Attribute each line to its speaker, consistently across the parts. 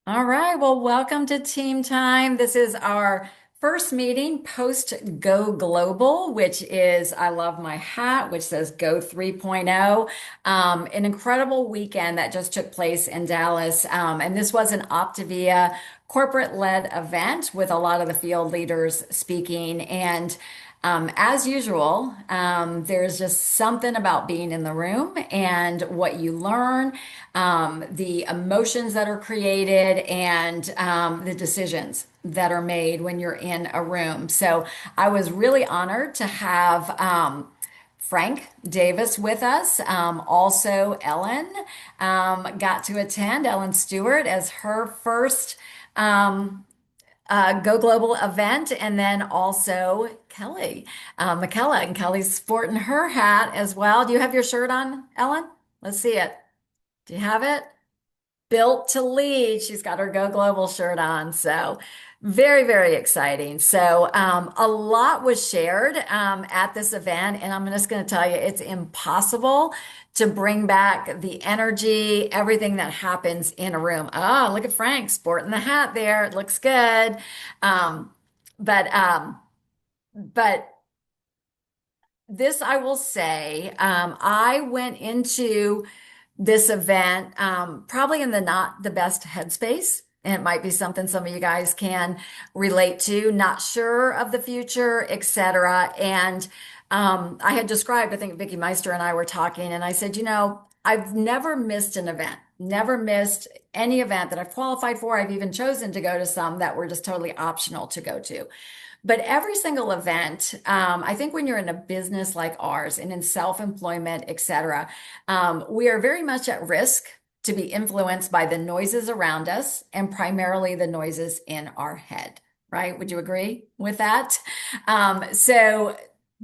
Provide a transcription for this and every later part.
Speaker 1: All right. Well, welcome to Team Time. This is our first meeting post Go Global, which is, I love my hat, which says Go 3.0. An incredible weekend that just took place in Dallas. And this was an Optavia corporate-led event with a lot of the field leaders speaking. And as usual, there's just something about being in the room and what you learn, the emotions that are created, and the decisions that are made when you're in a room. So I was really honored to have Frank Davis with us. Also, Ellen got to attend, Ellen Stewart, as her first. Go Global event, and then also Kelly McKella, and Kelly's sporting her hat as well. Do you have your shirt on, Ellen? Let's see it. Do you have it? Built to lead. She's got her Go Global shirt on. So very, very exciting. So a lot was shared at this event, and I'm just going to tell you, it's impossible to bring back the energy, everything that happens in a room. Oh, look at Frank sporting the hat there. It looks good. Um, but um, but this I will say, I went into this event probably in the not the best headspace. And it might be something some of you guys can relate to, not sure of the future, etc. And I had described, I think Vicky Meister and I were talking, and I said, I've never missed an event, never missed any event that I've qualified for. I've even chosen to go to some that were just totally optional to go to. But every single event, I think when you're in a business like ours and in self-employment, et cetera, we are very much at risk to be influenced by the noises around us and primarily the noises in our head, right? Would you agree with that? So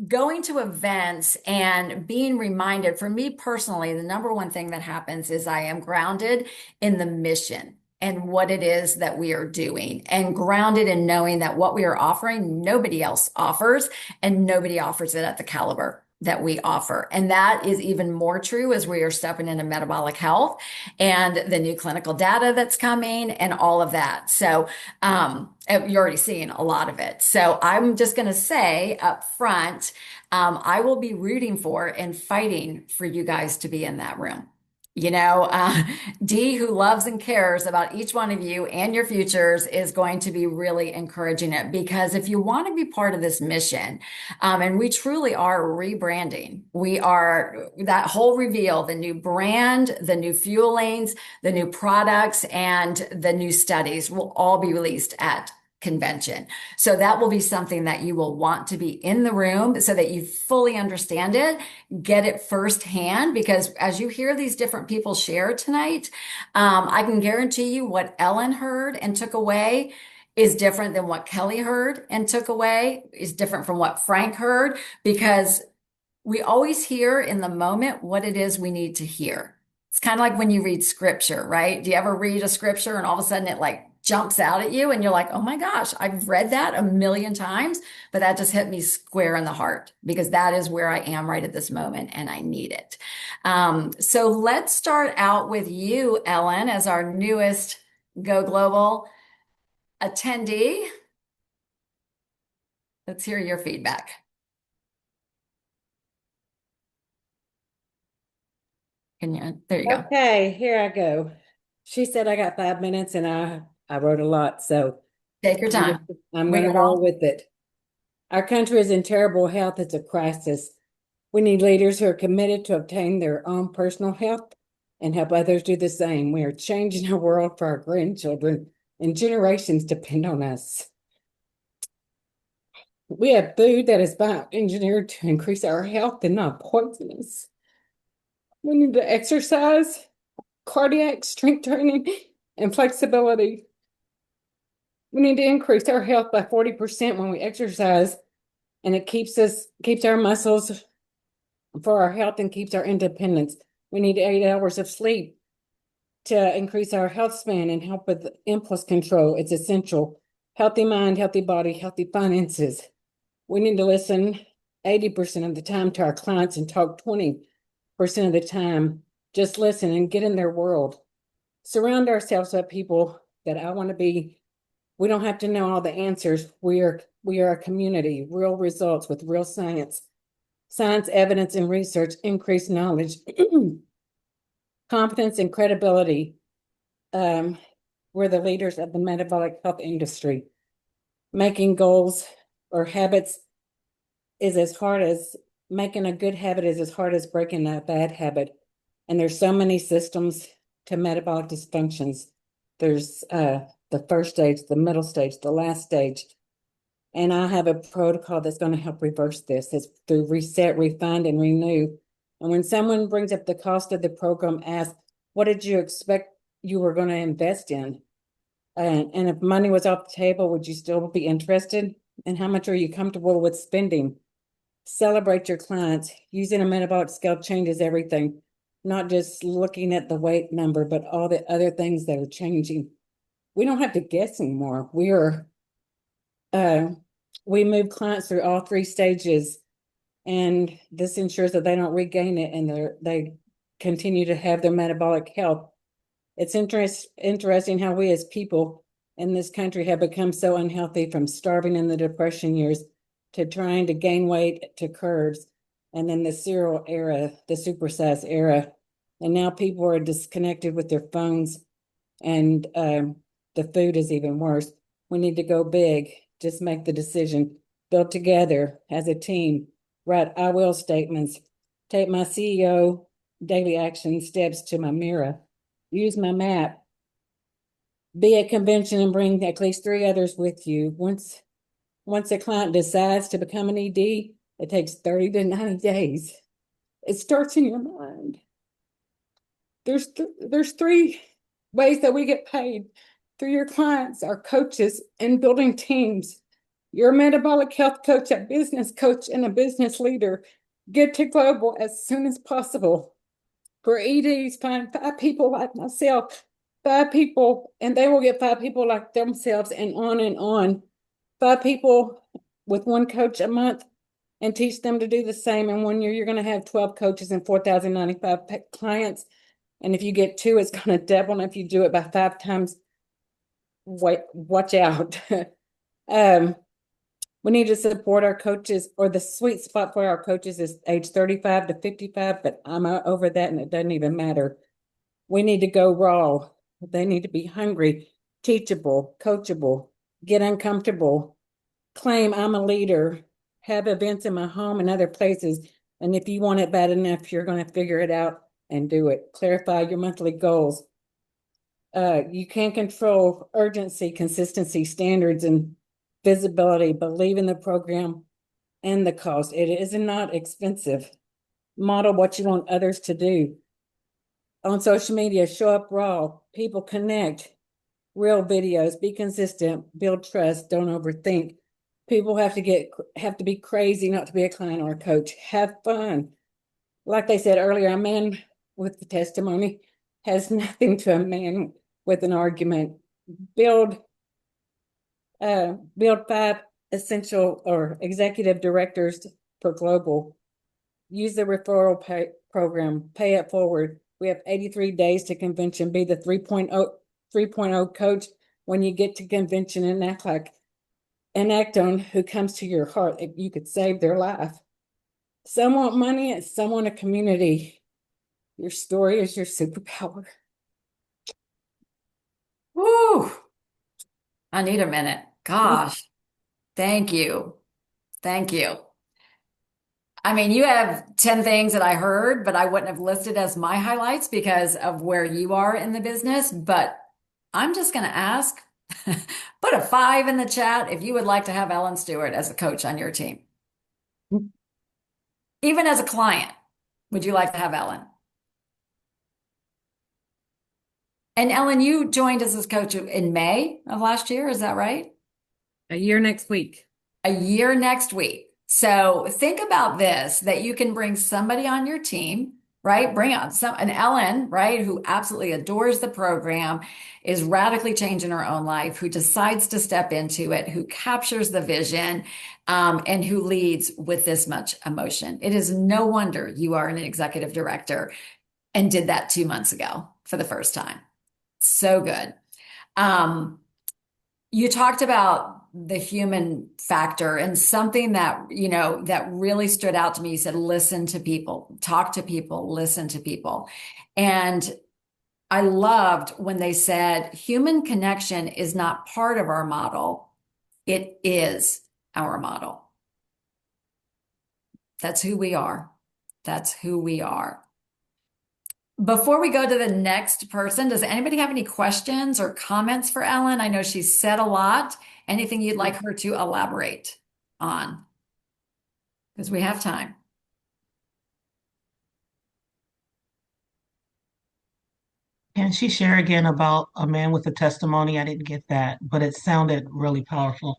Speaker 1: going to events and being reminded, for me personally, the number one thing that happens is I am grounded in the mission and what it is that we are doing, and grounded in knowing that what we are offering, nobody else offers, and nobody offers it at the caliber that we offer. And that is even more true as we are stepping into metabolic health and the new clinical data that's coming and all of that. So, you're already seeing a lot of it. So I'm just going to say up front, I will be rooting for and fighting for you guys to be in that room. Dee, who loves and cares about each one of you and your futures, is going to be really encouraging it, because if you want to be part of this mission, and we truly are rebranding, we are that whole reveal, the new brand, the new fuelings, the new products, and the new studies will all be released at convention. So that will be something that you will want to be in the room so that you fully understand it, get it firsthand, because as you hear these different people share tonight, I can guarantee you what Ellen heard and took away is different than what Kelly heard and took away, is different from what Frank heard, because we always hear in the moment what it is we need to hear. It's kind of like when you read scripture, right? Do you ever read a scripture and all of a sudden it like jumps out at you and you're like, oh my gosh, I've read that a million times, but that just hit me square in the heart because that is where I am right at this moment and I need it. So let's start out with you, Ellen, as our newest Go Global attendee. Let's hear your feedback. There you go.
Speaker 2: Okay, here I go. She said I got 5 minutes and I wrote a lot, so
Speaker 1: Take your
Speaker 2: I'm
Speaker 1: time.
Speaker 2: gonna, I'm
Speaker 1: We
Speaker 2: gonna
Speaker 1: got
Speaker 2: roll
Speaker 1: all.
Speaker 2: with it. Our country is in terrible health. It's a crisis. We need leaders who are committed to obtain their own personal health and help others do the same. We are changing our world for our grandchildren, and generations depend on us. We have food that is bioengineered to increase our health and not poison us. We need to exercise, cardiac strength training, and flexibility. We need to increase our health by 40% when we exercise, and it keeps our muscles for our health and keeps our independence. We need 8 hours of sleep to increase our health span and help with impulse control. It's essential. Healthy mind, healthy body, healthy finances. We need to listen 80% of the time to our clients and talk 20% of the time. Just listen and get in their world. Surround ourselves with people that I want to be. We don't have to know all the answers. We are a community, real results with real science. Science, evidence, and research increase knowledge, confidence, and credibility. Um, we're the leaders of the metabolic health industry. Making goals or habits is as hard as making a good habit is as hard as breaking a bad habit. And there's so many systems to metabolic dysfunctions. There's the first stage, the middle stage, the last stage. And I have a protocol that's going to help reverse this. It's through reset, refine, and renew. And when someone brings up the cost of the program, ask, what did you expect you were going to invest in? And if money was off the table, would you still be interested? And how much are you comfortable with spending? Celebrate your clients. Using a metabolic scale changes everything, not just looking at the weight number, but all the other things that are changing. We don't have to guess anymore. Uh, we move clients through all three stages, and this ensures that they don't regain it and they continue to have their metabolic health. It's interesting how we as people in this country have become so unhealthy, from starving in the depression years to trying to gain weight to curves, and then the cereal era, the supersize era. And now people are disconnected with their phones, and the food is even worse. We need to go big. Just make the decision. Build together as a team. Write I will statements. Take my CEO daily action steps to my mirror. Use my map. Be at convention and bring at least 3 others with you. Once a client decides to become an ED, it takes 30 to 90 days. It starts in your mind. There's 3 ways that we get paid: through your clients, our coaches, and building teams. You're a metabolic health coach, a business coach, and a business leader. Get to global as soon as possible. For EDs, find 5 people like myself, 5 people, and they will get 5 people like themselves, and on and on. 5 people with 1 coach a month, and teach them to do the same. In 1 year, you're going to have 12 coaches and 4,095 clients. And if you get 2, it's going to double. And if you do it by 5 times, watch out. um, we need to support our coaches, or the sweet spot for our coaches is age 35 to 55, but I'm over that and it doesn't even matter. We need to go raw. They need to be hungry, teachable, coachable, get uncomfortable, claim I'm a leader, have events in my home and other places. And if you want it bad enough, you're going to figure it out and do it. Clarify your monthly goals. You can't control urgency, consistency, standards, and visibility. Believe in the program and the cost. It is not expensive. Model what you want others to do. On social media, show up raw. People connect. Real videos. Be consistent. Build trust. Don't overthink. People have to be crazy not to be a client or a coach. Have fun. Like they said earlier, a man with the testimony has nothing to a man with an argument. Build build 5 essential or executive directors for global. Use the referral program. Pay it forward. We have 83 days to convention. Be the 3.0 coach when you get to convention, and act on who comes to your heart. If you could save their life. Some want money and some want a community. Your story is your superpower.
Speaker 1: Woo! I need a minute. Gosh, thank you. Thank you. I mean, you have 10 things that I heard, but I wouldn't have listed as my highlights because of where you are in the business. But I'm just going to ask, put a 5 in the chat if you would like to have Ellen Stewart as a coach on your team. Even as a client, would you like to have Ellen? And Ellen, you joined us as coach in May of last year, is that right?
Speaker 2: A year next week.
Speaker 1: A year next week. So think about this, that you can bring somebody on your team, right? Bring on an Ellen, right? Who absolutely adores the program, is radically changing her own life, who decides to step into it, who captures the vision, and who leads with this much emotion. It is no wonder you are an executive director and did that 2 months ago for the first time. So good. Um, you talked about the human factor and something that, that really stood out to me. You said, listen to people, talk to people, listen to people. And I loved when they said human connection is not part of our model. It is our model. That's who we are. That's who we are. Before we go to the next person, does anybody have any questions or comments for Ellen? I know she's said a lot. Anything you'd like her to elaborate on? Because we have time.
Speaker 3: Can she share again about a man with a testimony? I didn't get that, but it sounded really powerful.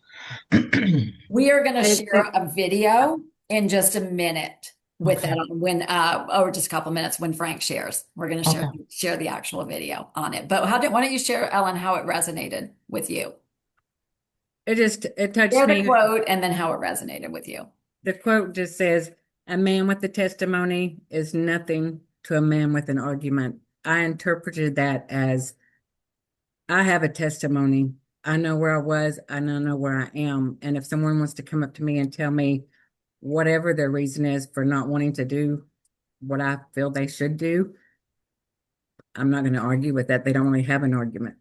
Speaker 1: We are going to
Speaker 2: It,
Speaker 1: share
Speaker 2: it,
Speaker 1: a video in just a minute with
Speaker 3: Okay.
Speaker 1: that when or just a couple minutes when Frank shares. We're going to
Speaker 3: Okay.
Speaker 1: share the actual video on it. But why don't you share, Ellen, how it resonated with you?
Speaker 2: it touched
Speaker 1: Share the
Speaker 2: me.
Speaker 1: quote and then how it resonated with you.
Speaker 2: The quote just says, "A man with a testimony is nothing to a man with an argument." I interpreted that as I have a testimony. I know where I was, I know where I am. And if someone wants to come up to me and tell me whatever their reason is for not wanting to do what I feel they should do, I'm not going to argue with that. They don't really have an argument.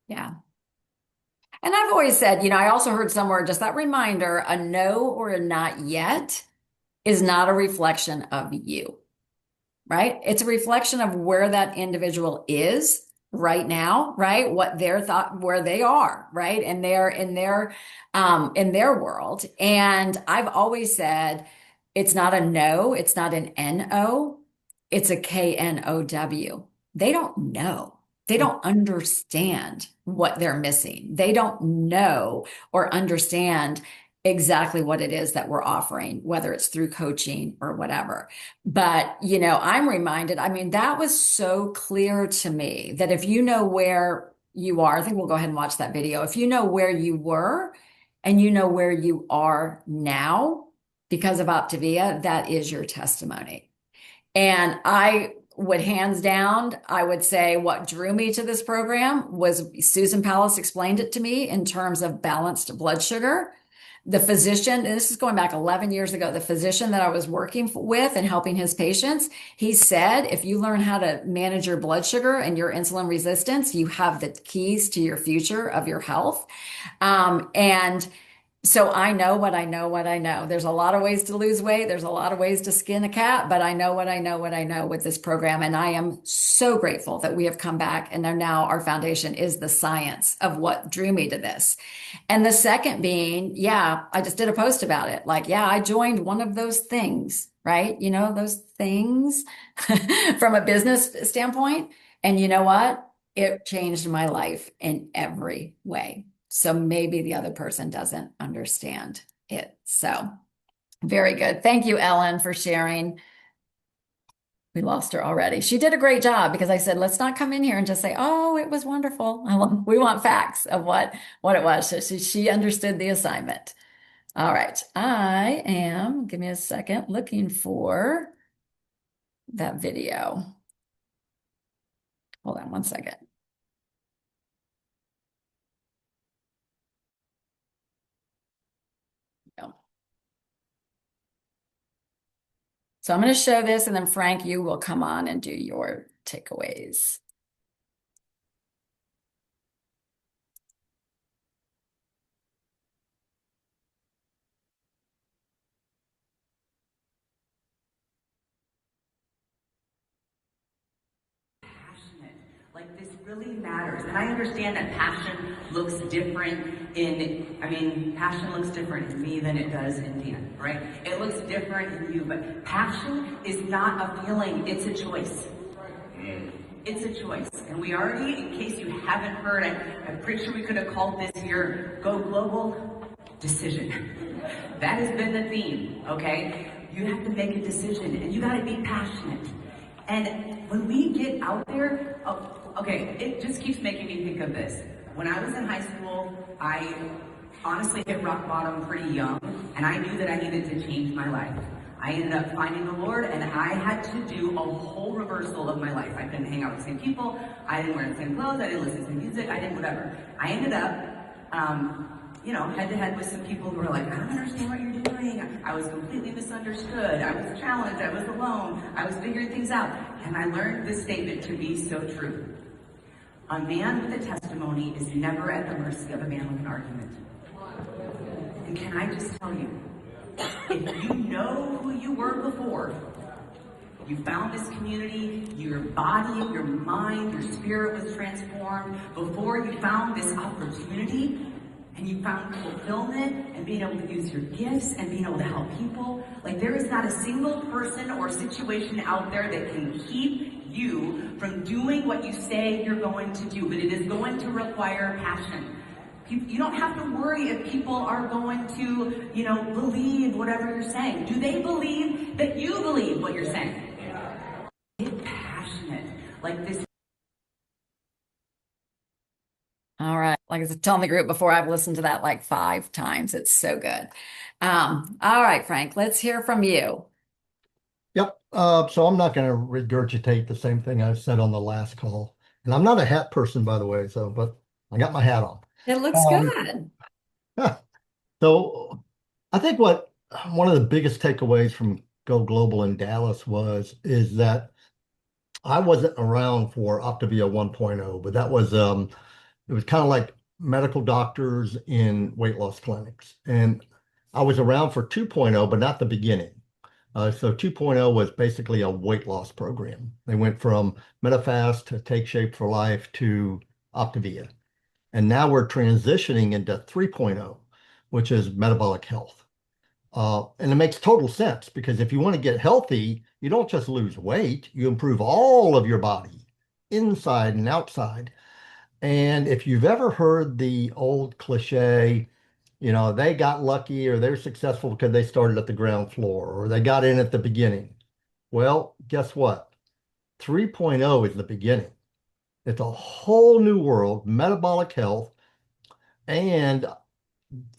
Speaker 1: Yeah. And I've always said, I also heard somewhere just that reminder, a no or a not yet is not a reflection of you, right? It's a reflection of where that individual is right now, right? What their thought, where they are, right? And they're in their world. And I've always said, it's not a no, it's not an N-O, it's a K-N-O-W. They don't know. They don't understand what they're missing. They don't know or understand exactly what it is that we're offering, whether it's through coaching or whatever. But, I'm reminded, I mean, that was so clear to me that if you know where you are, I think we'll go ahead and watch that video. If you know where you were and you know where you are now because of Optavia, that is your testimony. And I would hands down, I would say what drew me to this program was Susan Palace explained it to me in terms of balanced blood sugar. The physician, and this is going back 11 years ago, the physician that I was working with and helping his patients, he said, if you learn how to manage your blood sugar and your insulin resistance, you have the keys to your future of your health. And so I know what I know, what I know. There's a lot of ways to lose weight. There's a lot of ways to skin a cat, but I know what I know, what I know with this program. And I am so grateful that we have come back and now our foundation is the science of what drew me to this. And the second being, yeah, I just did a post about it. Like, yeah, I joined one of those things, right? Those things from a business standpoint. And you know what? It changed my life in every way. So maybe the other person doesn't understand it. So very good. Thank you, Ellen, for sharing. We lost her already. She did a great job because I said, let's not come in here and just say, oh, it was wonderful. We want facts of what it was. So she understood the assignment. All right. I am, give me a second, looking for that video. Hold on one second. So I'm going to show this and then Frank, you will come on and do your takeaways.
Speaker 4: Like this really matters. And I understand that passion looks different passion looks different in me than it does in Dan, right? It looks different in you, but passion is not a feeling, it's a choice. It's a choice. And we already, in case you haven't heard, I'm pretty sure we could have called this year Go Global Decision. That has been the theme, okay? You have to make a decision and you gotta be passionate. And when we get out there, it just keeps making me think of this. When I was in high school, I honestly hit rock bottom pretty young, and I knew that I needed to change my life. I ended up finding the Lord, and I had to do a whole reversal of my life. I couldn't hang out with the same people. I didn't wear the same clothes. I didn't listen to the same music. I didn't whatever. I ended up, head to head with some people who were like, I don't understand what you're doing. I was completely misunderstood. I was challenged. I was alone. I was figuring things out. And I learned this statement to be so true. A man with a testimony is never at the mercy of a man with an argument. And can I just tell you, if you know who you were before, you found this community, your body, your mind, your spirit was transformed, before you found this opportunity, and you found fulfillment and being able to use your gifts and being able to help people, like there is not a single person or situation out there that can keep you from doing what you say you're going to do, but it is going to require passion. You don't have to worry if people are going to, believe whatever you're saying. Do they believe that you believe what you're saying? Get passionate. Like this.
Speaker 1: All right. Like I was telling the group before, I've listened to that like 5 times. It's so good. All right, Frank, let's hear from you.
Speaker 5: Yep. So I'm not going to regurgitate the same thing I said on the last call. And I'm not a hat person, by the way, but I got my hat on.
Speaker 1: It looks
Speaker 5: Um,
Speaker 1: good.
Speaker 5: so I think what one of the biggest takeaways from Go Global in Dallas is that I wasn't around for Optavia 1.0, but that was it was kind of like medical doctors in weight loss clinics. And I was around for 2.0, but not the beginning. So 2.0 was basically a weight loss program. They went from Metafast to Take Shape for Life to Optavia. And now we're transitioning into 3.0, which is metabolic health. And it makes total sense because if you want to get healthy, you don't just lose weight, you improve all of your body, inside and outside. And if you've ever heard the old cliche, they got lucky or they're successful because they started at the ground floor or they got in at the beginning. Well, guess what? 3.0 is the beginning. It's a whole new world, metabolic health, and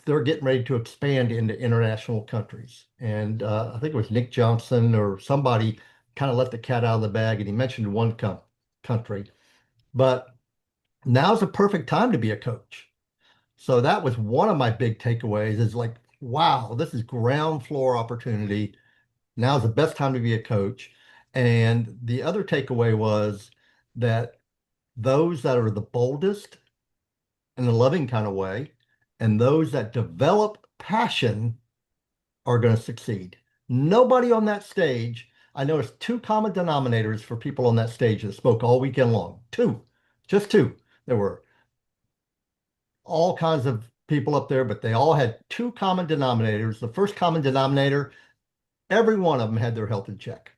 Speaker 5: they're getting ready to expand into international countries. And I think it was Nick Johnson or somebody kind of let the cat out of the bag and he mentioned one country. But now's the perfect time to be a coach. So that was one of my big takeaways is like, wow, this is ground floor opportunity. Now's the best time to be a coach. And the other takeaway was that those that are the boldest in a loving kind of way and those that develop passion are going to succeed. Nobody on that stage, I noticed 2 common denominators for people on that stage that spoke all weekend long. 2, just 2. There were all kinds of people up there, but they all had 2 common denominators. The first common denominator, every one of them had their health in check.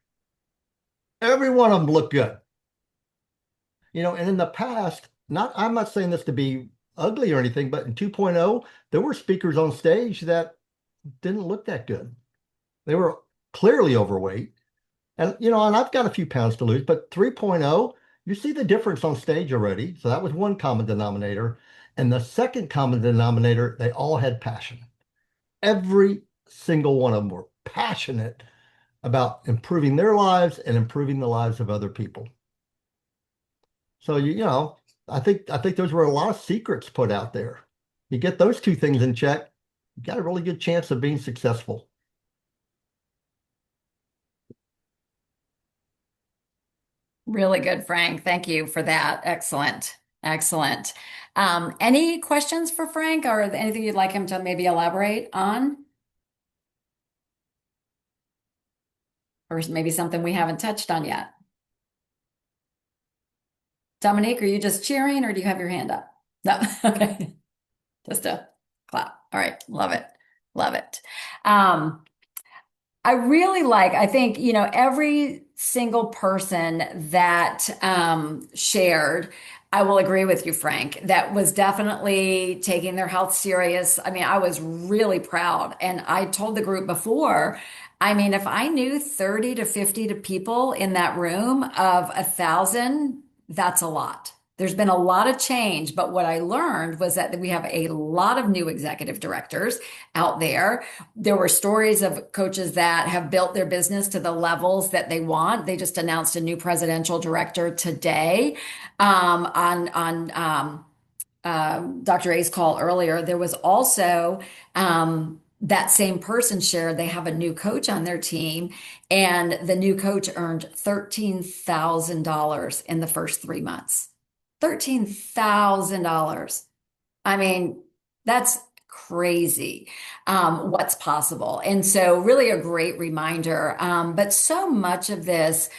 Speaker 5: Every one of them looked good. And in the past, I'm not saying this to be ugly or anything, but in 2.0, there were speakers on stage that didn't look that good. They were clearly overweight. And I've got a few pounds to lose, but 3.0, you see the difference on stage already. So that was one common denominator. And the second common denominator, they all had passion. Every single one of them were passionate about improving their lives and improving the lives of other people. So I think those were a lot of secrets put out there. You get those 2 things in check, you got a really good chance of being successful.
Speaker 1: Really good, Frank. Thank you for that. Excellent. Excellent. Any questions for Frank or anything you'd like him to maybe elaborate on? Or maybe something we haven't touched on yet? Dominique, are you just cheering or do you have your hand up? No. Okay. Just a clap. All right. Love it. Love it. I think, every single person that shared, I will agree with you, Frank, that was definitely taking their health serious. I mean, I was really proud. And I told the group before, I mean, if I knew 30 to 50 to people in that room of 1,000, that's a lot. There's been a lot of change, but what I learned was that we have a lot of new executive directors out there. There were stories of coaches that have built their business to the levels that they want. They just announced a new presidential director today on Dr. A's call earlier. There was also that same person shared they have a new coach on their team, and the new coach earned $13,000 in the first 3 months. $13,000. I mean, that's crazy, what's possible. And so, really, a great reminder. But so much of this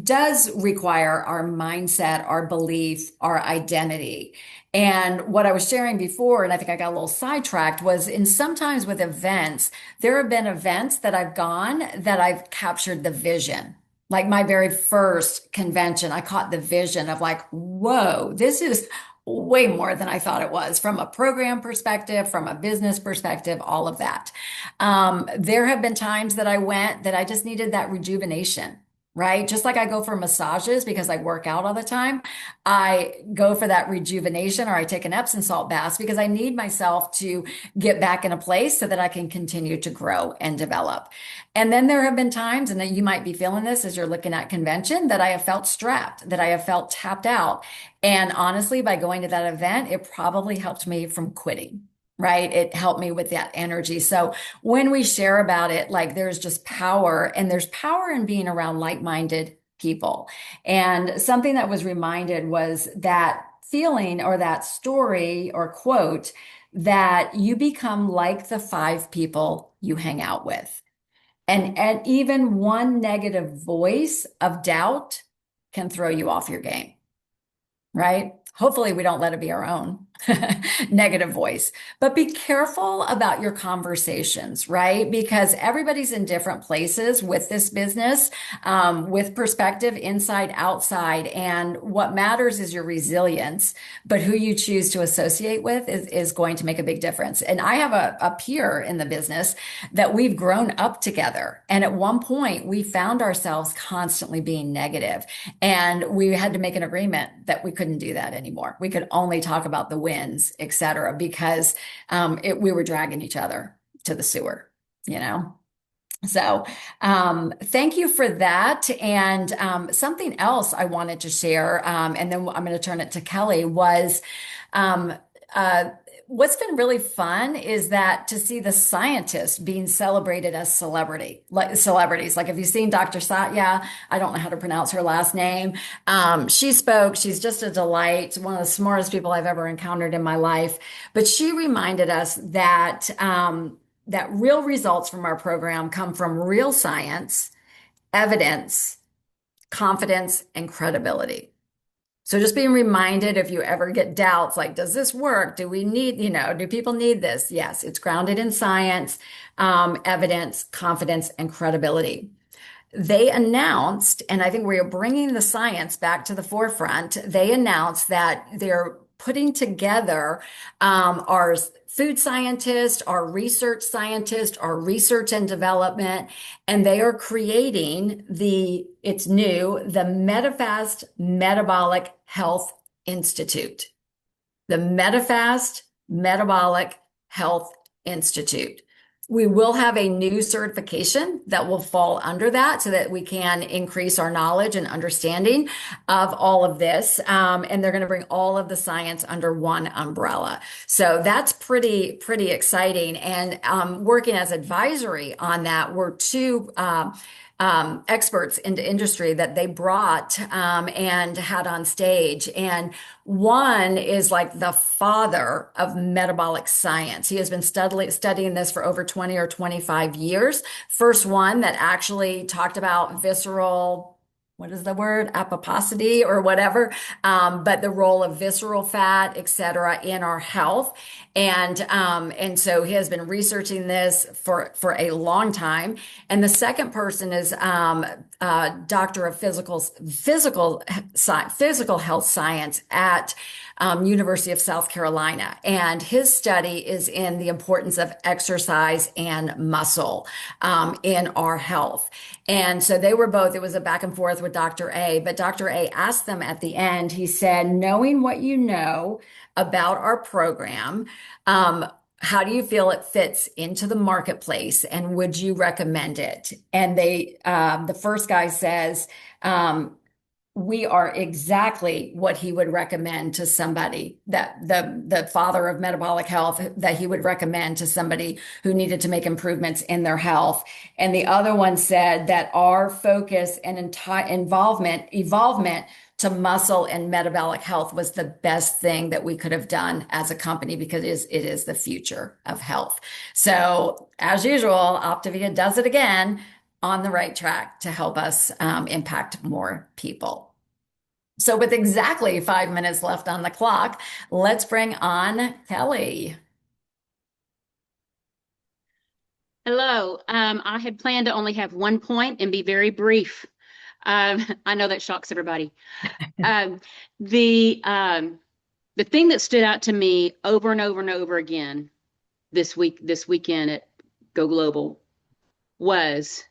Speaker 1: does require our mindset, our belief, our identity. And what I was sharing before, and I think I got a little sidetracked, was in sometimes with events, there have been events that I've gone that I've captured the vision. Like my very first convention, I caught the vision of like, whoa, this is way more than I thought it was from a program perspective, from a business perspective, all of that. There have been times that I went that I just needed that rejuvenation. Right? Just like I go for massages because I work out all the time, I go for that rejuvenation or I take an Epsom salt bath because I need myself to get back in a place so that I can continue to grow and develop. And then there have been times, and that you might be feeling this as you're looking at convention, that I have felt strapped, that I have felt tapped out. And honestly, by going to that event, it probably helped me from quitting. Right? It helped me with that energy. So when we share about it, like there's just power, and there's power in being around like-minded people. And something that was reminded was that feeling or that story or quote that you become like the 5 people you hang out with. And even one negative voice of doubt can throw you off your game, right? Hopefully, we don't let it be our own negative voice, but be careful about your conversations, right? Because everybody's in different places with this business, with perspective inside, outside. And what matters is your resilience, but who you choose to associate with is going to make a big difference. And I have a peer in the business that we've grown up together. And at one point, we found ourselves constantly being negative, and we had to make an agreement that we couldn't do that anymore. We could only talk about the wins, et cetera, because we were dragging each other to the sewer, you know? So thank you for that. And something else I wanted to share, and then I'm going to turn it to Kelly, was um, uh, what's been really fun is that to see the scientists being celebrated as celebrities. Like, have you seen Dr. Satya? I don't know how to pronounce her last name. She spoke. She's just a delight. One of the smartest people I've ever encountered in my life. But she reminded us that that real results from our program come from real science, evidence, confidence, and credibility. So just being reminded if you ever get doubts, like, does this work? Do we need, do people need this? Yes, it's grounded in science, evidence, confidence, and credibility. They announced, and I think we are bringing the science back to the forefront. They announced that they're putting together our food scientists, our research scientists, our research and development, and they are creating it's new, the Medifast Metabolic Health Institute. The Medifast Metabolic Health Institute. We will have a new certification that will fall under that so that we can increase our knowledge and understanding of all of this. And they're going to bring all of the science under one umbrella. So that's pretty exciting. And working as advisory on that were two experts into industry that they brought and had on stage. And one is like the father of metabolic science. He has been studying this for over 20 or 25 years. First one that actually talked about visceral, what is the word? Adiposity or whatever. But the role of visceral fat, et cetera, in our health. And so he has been researching this for a long time. And the second person is doctor of physical health science at University of South Carolina. And his study is in the importance of exercise and muscle in our health. And so they were both, it was a back and forth with with Dr. A, but Dr. A asked them at the end, he said, knowing what you know about our program, how do you feel it fits into the marketplace and would you recommend it? And the first guy says, we are exactly what he would recommend to somebody that the father of metabolic health that he would recommend to somebody who needed to make improvements in their health. And the other one said that our focus and evolvement to muscle and metabolic health was the best thing that we could have done as a company because it is the future of health. So as usual, Optavia does it again on the right track to help us impact more people. So, with exactly 5 minutes left on the clock, let's bring on Kelly.
Speaker 6: Hello. I had planned to only have 1 point and be very brief. I know that shocks everybody. Um, the thing that stood out to me over and over and over again this weekend at Go Global was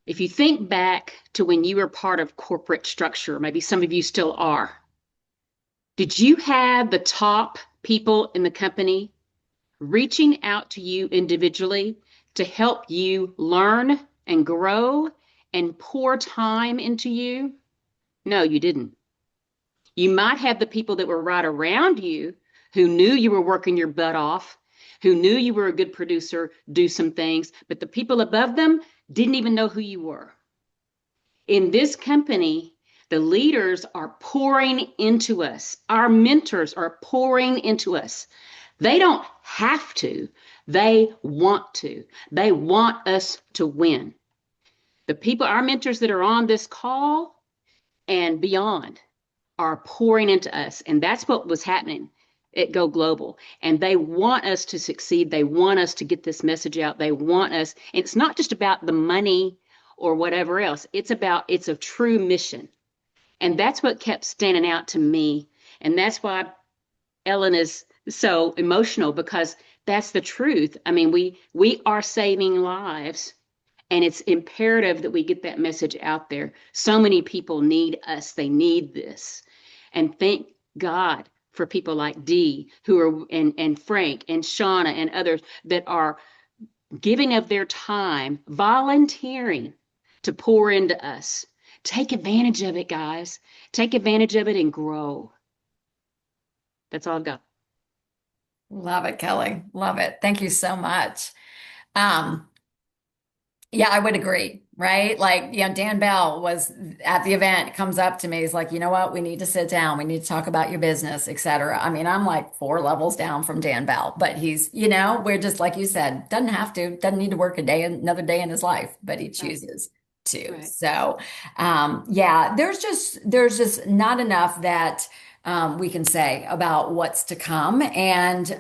Speaker 6: if you think back to when you were part of corporate structure, maybe some of you still are. Did you have the top people in the company reaching out to you individually to help you learn and grow and pour time into you? No, you didn't. You might have the people that were right around you who knew you were working your butt off, who knew you were a good producer, do some things, but the people above them didn't even know who you were. In this company, the leaders are pouring into us. Our mentors are pouring into us. They don't have to. They want to. They want us to win. The people, our mentors that are on this call and beyond are pouring into us. And that's what was happening at Go Global. And they want us to succeed. They want us to get this message out. They want us. And it's not just about the money or whatever else. It's a true mission. And that's what kept standing out to me. And that's why Ellen is so emotional because that's the truth. I mean, we are saving lives and it's imperative that we get that message out there. So many people need us. They need this. And thank God for people like Dee who are and Frank and Shauna and others that are giving of their time, volunteering to pour into us. Take advantage of it, guys. Take advantage of it and grow. That's all I've got.
Speaker 1: Love it, Kelly. Love it. Thank you so much. Um, yeah, I would agree, right? Like, Dan Bell was at the event, comes up to me, he's like, you know what? We need to sit down. We need to talk about your business, et cetera. I mean, I'm like 4 levels down from Dan Bell, but he's, we're just like you said, doesn't have to, doesn't need to work another day in his life, but he chooses to.
Speaker 6: Right.
Speaker 1: So, yeah, there's just not enough that we can say about what's to come. And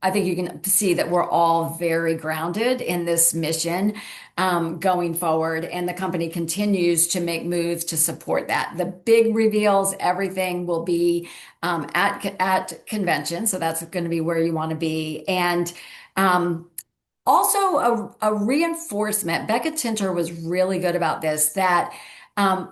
Speaker 1: I think you can see that we're all very grounded in this mission going forward. And the company continues to make moves to support that. The big reveals, everything will be at convention. So that's going to be where you want to be. And also a reinforcement. Becca Tinter was really good about this, that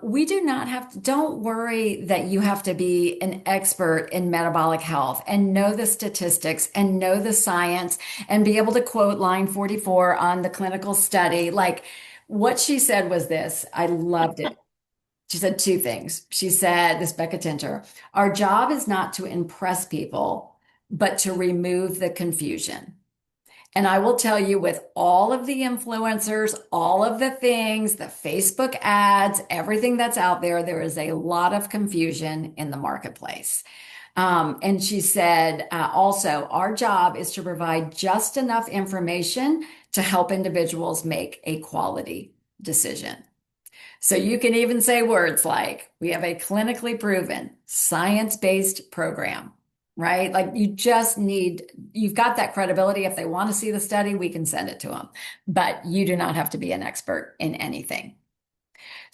Speaker 1: we do not have to, don't worry that you have to be an expert in metabolic health and know the statistics and know the science and be able to quote line 44 on the clinical study. Like what she said was this, I loved it. She said 2 things. She said, this Becca Tinter, our job is not to impress people, but to remove the confusion. And I will tell you, with all of the influencers, all of the things, the Facebook ads, everything that's out there, there is a lot of confusion in the marketplace. And she said, also, our job is to provide just enough information to help individuals make a quality decision. So you can even say words like, we have a clinically proven, science-based program, right? Like you've got that credibility. If they want to see the study, we can send it to them, but you do not have to be an expert in anything.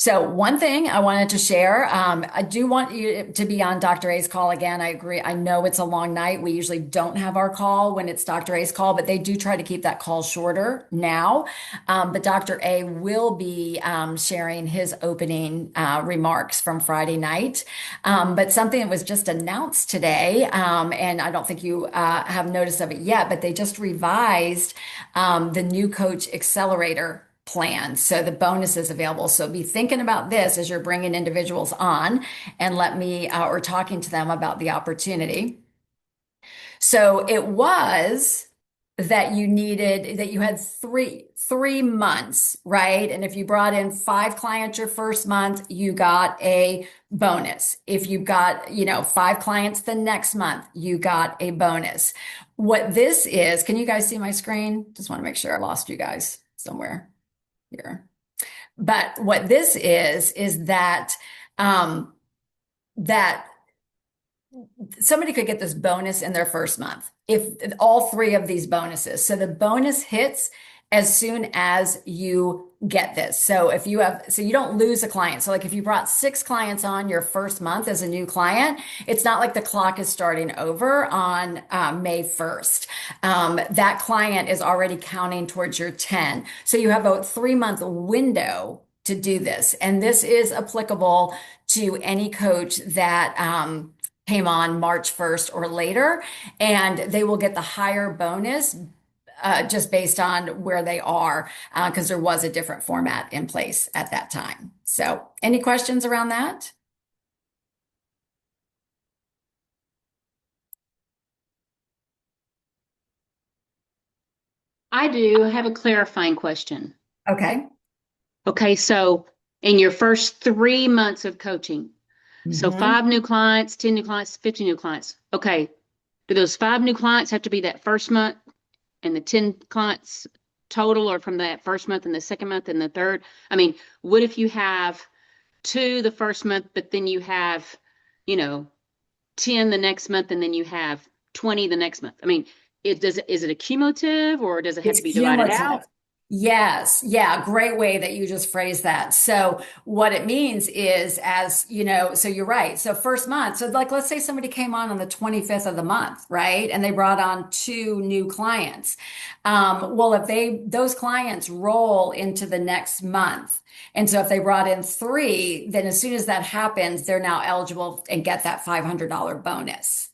Speaker 1: So one thing I wanted to share, I do want you to be on Dr. A's call again. I agree. I know it's a long night. We usually don't have our call when it's Dr. A's call, but they do try to keep that call shorter now. But Dr. A will be sharing his opening remarks from Friday night. But something that was just announced today, and I don't think you have notice of it yet, but they just revised the new coach accelerator plan. So the bonus is available. So be thinking about this as you're bringing individuals on and let me or talking to them about the opportunity. So it was that you had three months, right? And if you brought in 5 clients your first month, you got a bonus. If you got, 5 clients the next month, you got a bonus. What this is, can you guys see my screen? Just want to make sure I lost you guys somewhere here. But what this is that somebody could get this bonus in their first month if all 3 of these bonuses. So the bonus hits as soon as you get this. So so you don't lose a client. So like if you brought 6 clients on your first month as a new client, it's not like the clock is starting over on May 1st. That client is already counting towards your 10. So you have a 3-month window to do this. And this is applicable to any coach that, came on March 1st or later, and they will get the higher bonus just based on where they are, because there was a different format in place at that time. So, any questions around that?
Speaker 6: I do have a clarifying question.
Speaker 1: Okay.
Speaker 6: Okay, so in your first 3 months of coaching, so
Speaker 1: Mhm.
Speaker 6: 5 new clients, 10 new clients, 50 new clients. Okay, do those 5 new clients have to be that first month and the 10 clients total, or from that first month and the second month and the third? I mean, what if you have 2 the first month, but then you have, you know, 10 the next month, and then you have 20 the next month? I mean, is it a cumulative, or does it have
Speaker 1: It's
Speaker 6: to be divided
Speaker 1: cumulative.
Speaker 6: out?
Speaker 1: Yes. Yeah. Great way that you just phrased that. So what it means is so you're right. So first month. So like, let's say somebody came on the 25th of the month, right? And they brought on 2 new clients. Well, if those clients roll into the next month. And so if they brought in 3, then as soon as that happens, they're now eligible and get that $500 bonus.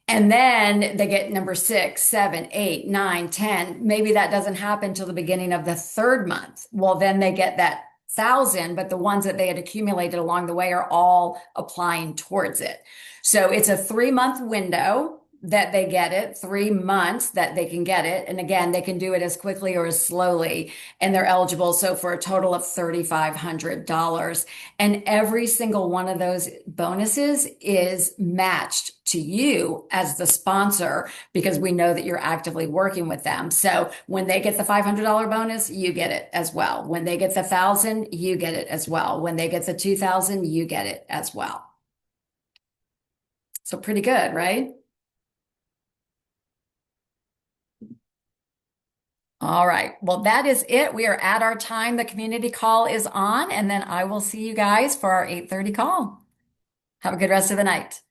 Speaker 1: And then they get number 6, 7, 8, 9, 10. Maybe that doesn't happen till the beginning of the 3rd month. Well, then they get that 1,000, but the ones that they had accumulated along the way are all applying towards it. So it's a 3-month window that they get it, 3 months that they can get it. And again, they can do it as quickly or as slowly, and they're eligible. So for a total of $3,500. And every single one of those bonuses is matched to you as the sponsor because we know that you're actively working with them. So when they get the $500 bonus, you get it as well. When they get the 1,000, you get it as well. When they get the 2,000, you get it as well. So pretty good, right? All right. Well, that is it. We are at our time. The community call is on, and then I will see you guys for our 8:30 call. Have a good rest of the night.